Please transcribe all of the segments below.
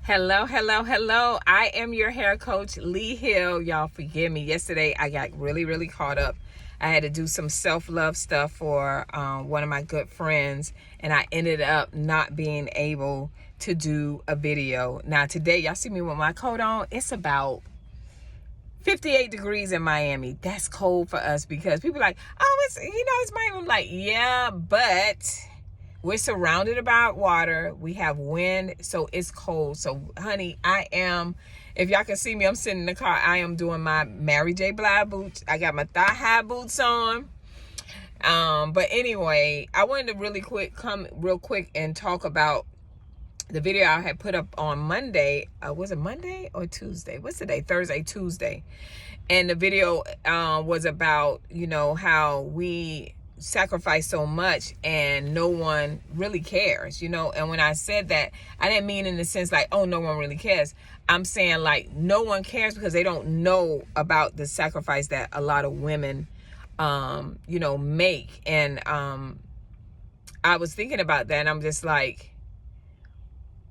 Hello, hello, hello. I am your hair coach, Lee Hill. Y'all forgive me. Yesterday, I got really caught up. I had to do some self-love stuff for one of my good friends, and I ended up not being able to do a video. Now, today, y'all see me with my coat on. It's about 58 degrees in Miami. That's cold for us because people are like, oh, it's Miami. I'm like, yeah, but we're surrounded by water. We have wind, so it's cold. So, honey, if y'all can see me, I'm sitting in the car. I am doing my Mary J. Blige boots. I got my thigh-high boots on. But anyway, I wanted to come real quick and talk about the video I had put up on Monday. Was it Monday or Tuesday? What's the day? Thursday, Tuesday. And the video was about, how we sacrifice so much and no one really cares, and when I said that, I didn't mean in the sense like, oh, no one really cares. I'm saying like no one cares because they don't know about the sacrifice that a lot of women make. And I was thinking about that, and I'm just like,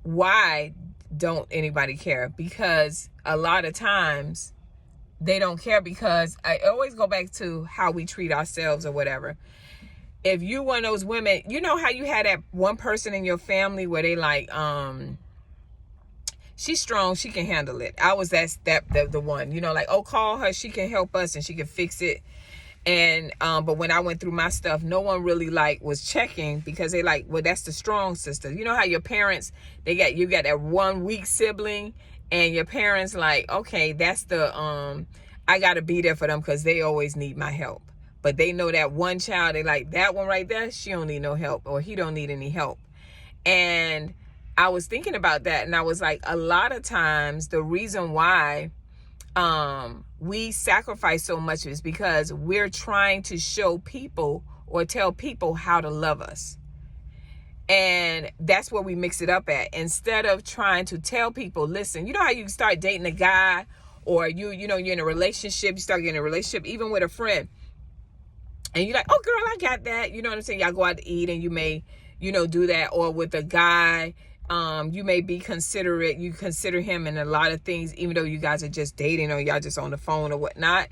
why don't anybody care? Because a lot of times they don't care, because I always go back to how we treat ourselves or whatever. If you one of those women, you know how you had that one person in your family where they like, she's strong, she can handle it. I was the one, like, oh, call her, she can help us and she can fix it. And but when I went through my stuff, no one really like was checking, because they like, well, that's the strong sister. You know how your parents, you got that one weak sibling, and your parents like, okay, that's the I gotta be there for them because they always need my help. But they know that one child, they like, that one right there, she don't need no help, or he don't need any help. And I was thinking about that, and I was like, a lot of times the reason why we sacrifice so much is because we're trying to show people or tell people how to love us. And that's where we mix it up at. Instead of trying to tell people, listen, you know how you start dating a guy, or you're in a relationship, you start getting a relationship, even with a friend, and you're like, oh, girl, I got that. You know what I'm saying? Y'all go out to eat and you may, do that. Or with a guy, you may be considerate. You consider him in a lot of things, even though you guys are just dating or y'all just on the phone or whatnot.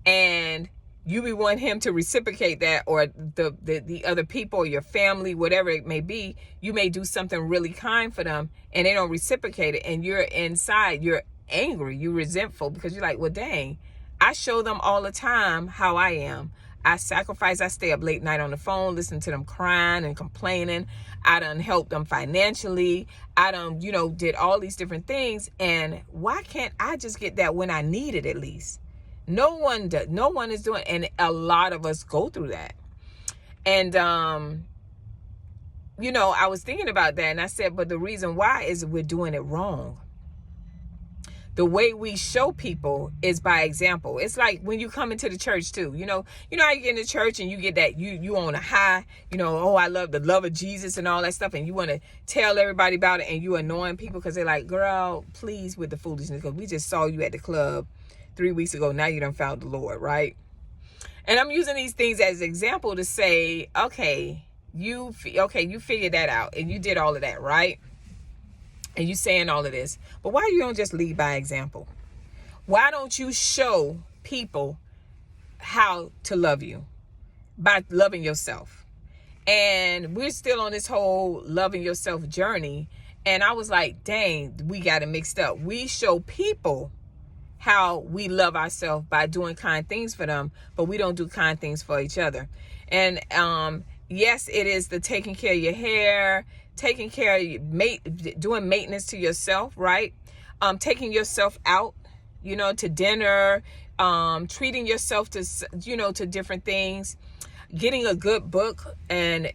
And you be want him to reciprocate that, or the other people or your family, whatever it may be, you may do something really kind for them and they don't reciprocate it. And you're inside, you're angry, you're resentful, because you're like, well, dang, I show them all the time how I am. I sacrifice. I stay up late night on the phone, listening to them crying and complaining. I done helped them financially. I done, did all these different things. And why can't I just get that when I need it at least? No one does. No one is doing. And a lot of us go through that. And, I was thinking about that, and I said, but the reason why is we're doing it wrong. The way we show people is by example. It's like when you come into the church too, you know how you get into church and you get that you on a high, oh, I love the love of Jesus and all that stuff. And you want to tell everybody about it, and you annoying people because they're like, girl, please with the foolishness, because we just saw you at the club 3 weeks ago. Now you done found the Lord, right? And I'm using these things as an example to say, okay, you figured that out and you did all of that, right? And you saying all of this, but why you don't just lead by example? Why don't you show people how to love you by loving yourself? And we're still on this whole loving yourself journey. And I was like, dang, we got it mixed up. We show people how we love ourselves by doing kind things for them, but we don't do kind things for each other. And yes, it is the taking care of your hair, taking care of doing maintenance to yourself, right? Taking yourself out, to dinner, treating yourself to, to different things, getting a good book and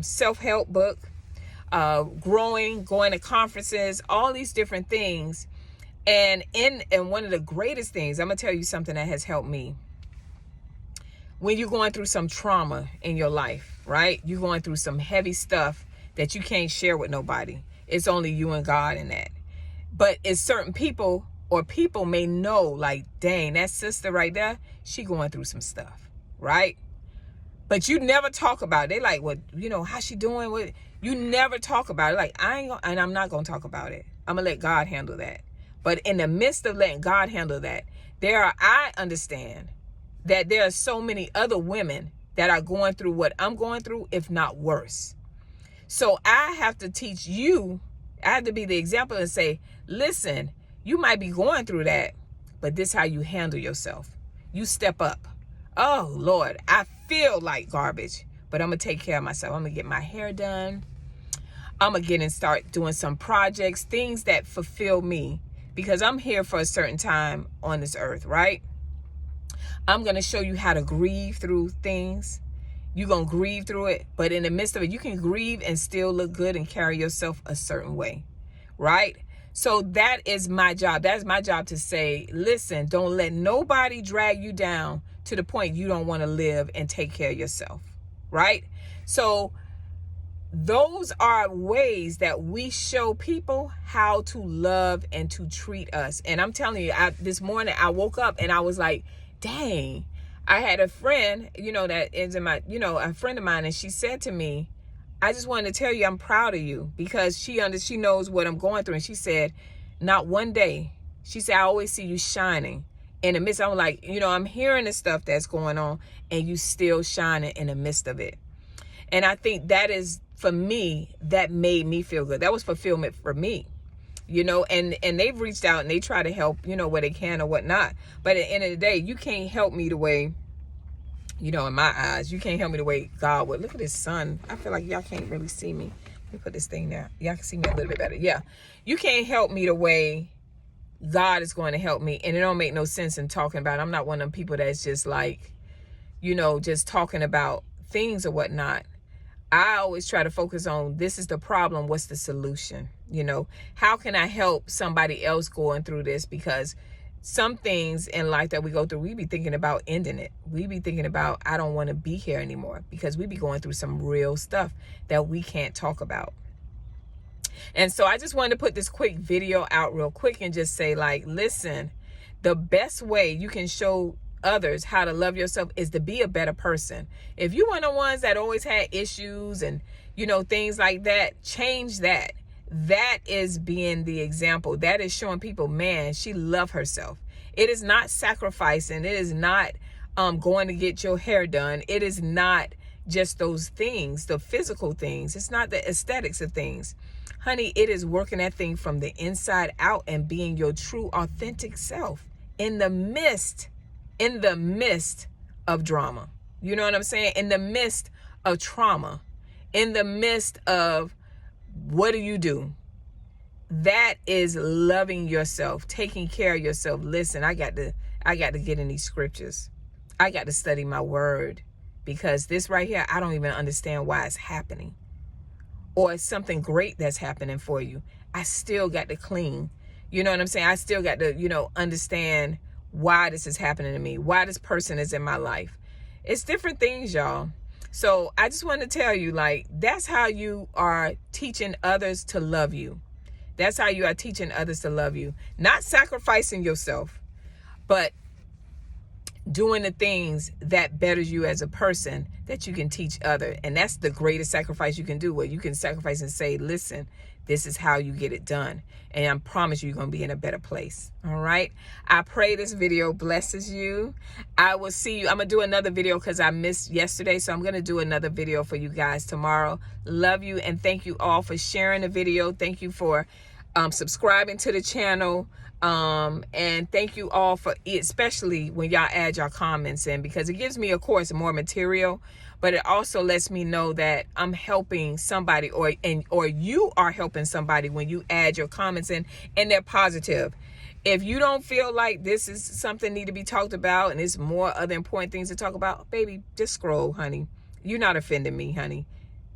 self-help book, growing, going to conferences, all these different things. And one of the greatest things, I'm gonna tell you something that has helped me. When you're going through some trauma in your life, right? You're going through some heavy stuff that you can't share with nobody. It's only you and God in that. But it's certain people, or people may know, like, dang, that sister right there, she going through some stuff, right? But you never talk about it. They like, what, how she doing? What? You never talk about it. Like, I'm not going to talk about it. I'm going to let God handle that. But in the midst of letting God handle that, I understand that there are so many other women that are going through what I'm going through, if not worse. So I have to teach you, I have to be the example and say, listen, you might be going through that, but this is how you handle yourself. You step up. Oh, Lord, I feel like garbage, but I'm going to take care of myself. I'm going to get my hair done. I'm going to get and start doing some projects, things that fulfill me, because I'm here for a certain time on this earth, right? I'm going to show you how to grieve through things. You're going to grieve through it, but in the midst of it, you can grieve and still look good and carry yourself a certain way, right? So that is my job. That's my job to say, listen, don't let nobody drag you down to the point you don't want to live and take care of yourself, right? So those are ways that we show people how to love and to treat us. And I'm telling you, this morning I woke up and I was like, dang, I had a friend, that is in my, a friend of mine, and she said to me, I just wanted to tell you I'm proud of you, because she knows what I'm going through. And she said, not one day. She said, I always see you shining in the midst. I'm like, I'm hearing the stuff that's going on and you still shining in the midst of it. And I think that is, for me, that made me feel good. That was fulfillment for me, and they've reached out and they try to help, where they can or whatnot. But at the end of the day, you can't help me the way, in my eyes, you can't help me the way God would. Look at this sun. I feel like y'all can't really see me. Let me put this thing there. Y'all can see me a little bit better. Yeah. You can't help me the way God is going to help me. And it don't make no sense in talking about it. I'm not one of them people that's just like, just talking about things or whatnot. I always try to focus on, this is the problem. What's the solution? How can I help somebody else going through this? Because some things in life that we go through, we be thinking about ending it. We be thinking about, I don't want to be here anymore, because we be going through some real stuff that we can't talk about. And so I just wanted to put this quick video out real quick and just say, like, listen, the best way you can show others how to love yourself is to be a better person. If you one of the ones that always had issues and, things like that, change that. That is being the example. That is showing people, man, she loved herself. It is not sacrificing. It is not going to get your hair done. It is not just those things, the physical things. It's not the aesthetics of things. Honey, it is working that thing from the inside out and being your true, authentic self in the midst of drama. You know what I'm saying? In the midst of trauma, in the midst of, what do? That is loving yourself, taking care of yourself. Listen, I got to get in these scriptures. I got to study my word, because this right here, I don't even understand why it's happening, or it's something great that's happening for you. I still got to clean. You know what I'm saying? I still got to, understand why this is happening to me, why this person is in my life. It's different things, y'all. So I just want to tell you, like, that's how you are teaching others to love you. That's how you are teaching others to love you. Not sacrificing yourself, but doing the things that betters you as a person, that you can teach others. And that's the greatest sacrifice you can do, where you can sacrifice and say, listen, this is how you get it done. And I promise you're going to be in a better place. All right. I pray this video blesses you. I will see you. I'm going to do another video because I missed yesterday. So I'm going to do another video for you guys tomorrow. Love you. And thank you all for sharing the video. Thank you for subscribing to the channel. And thank you all for, especially when y'all add your comments in, because it gives me, of course, more material, but it also lets me know that I'm helping somebody, or you are helping somebody when you add your comments in and they're positive. If you don't feel like this is something need to be talked about and there's more other important things to talk about, baby, just scroll, honey. You're not offending me, honey.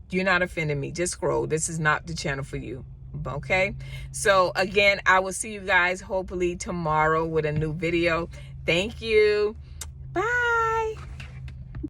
You're not offending me. Just scroll. This is not the channel for you. Okay, so again, I will see you guys hopefully tomorrow with a new video. Thank you. Bye.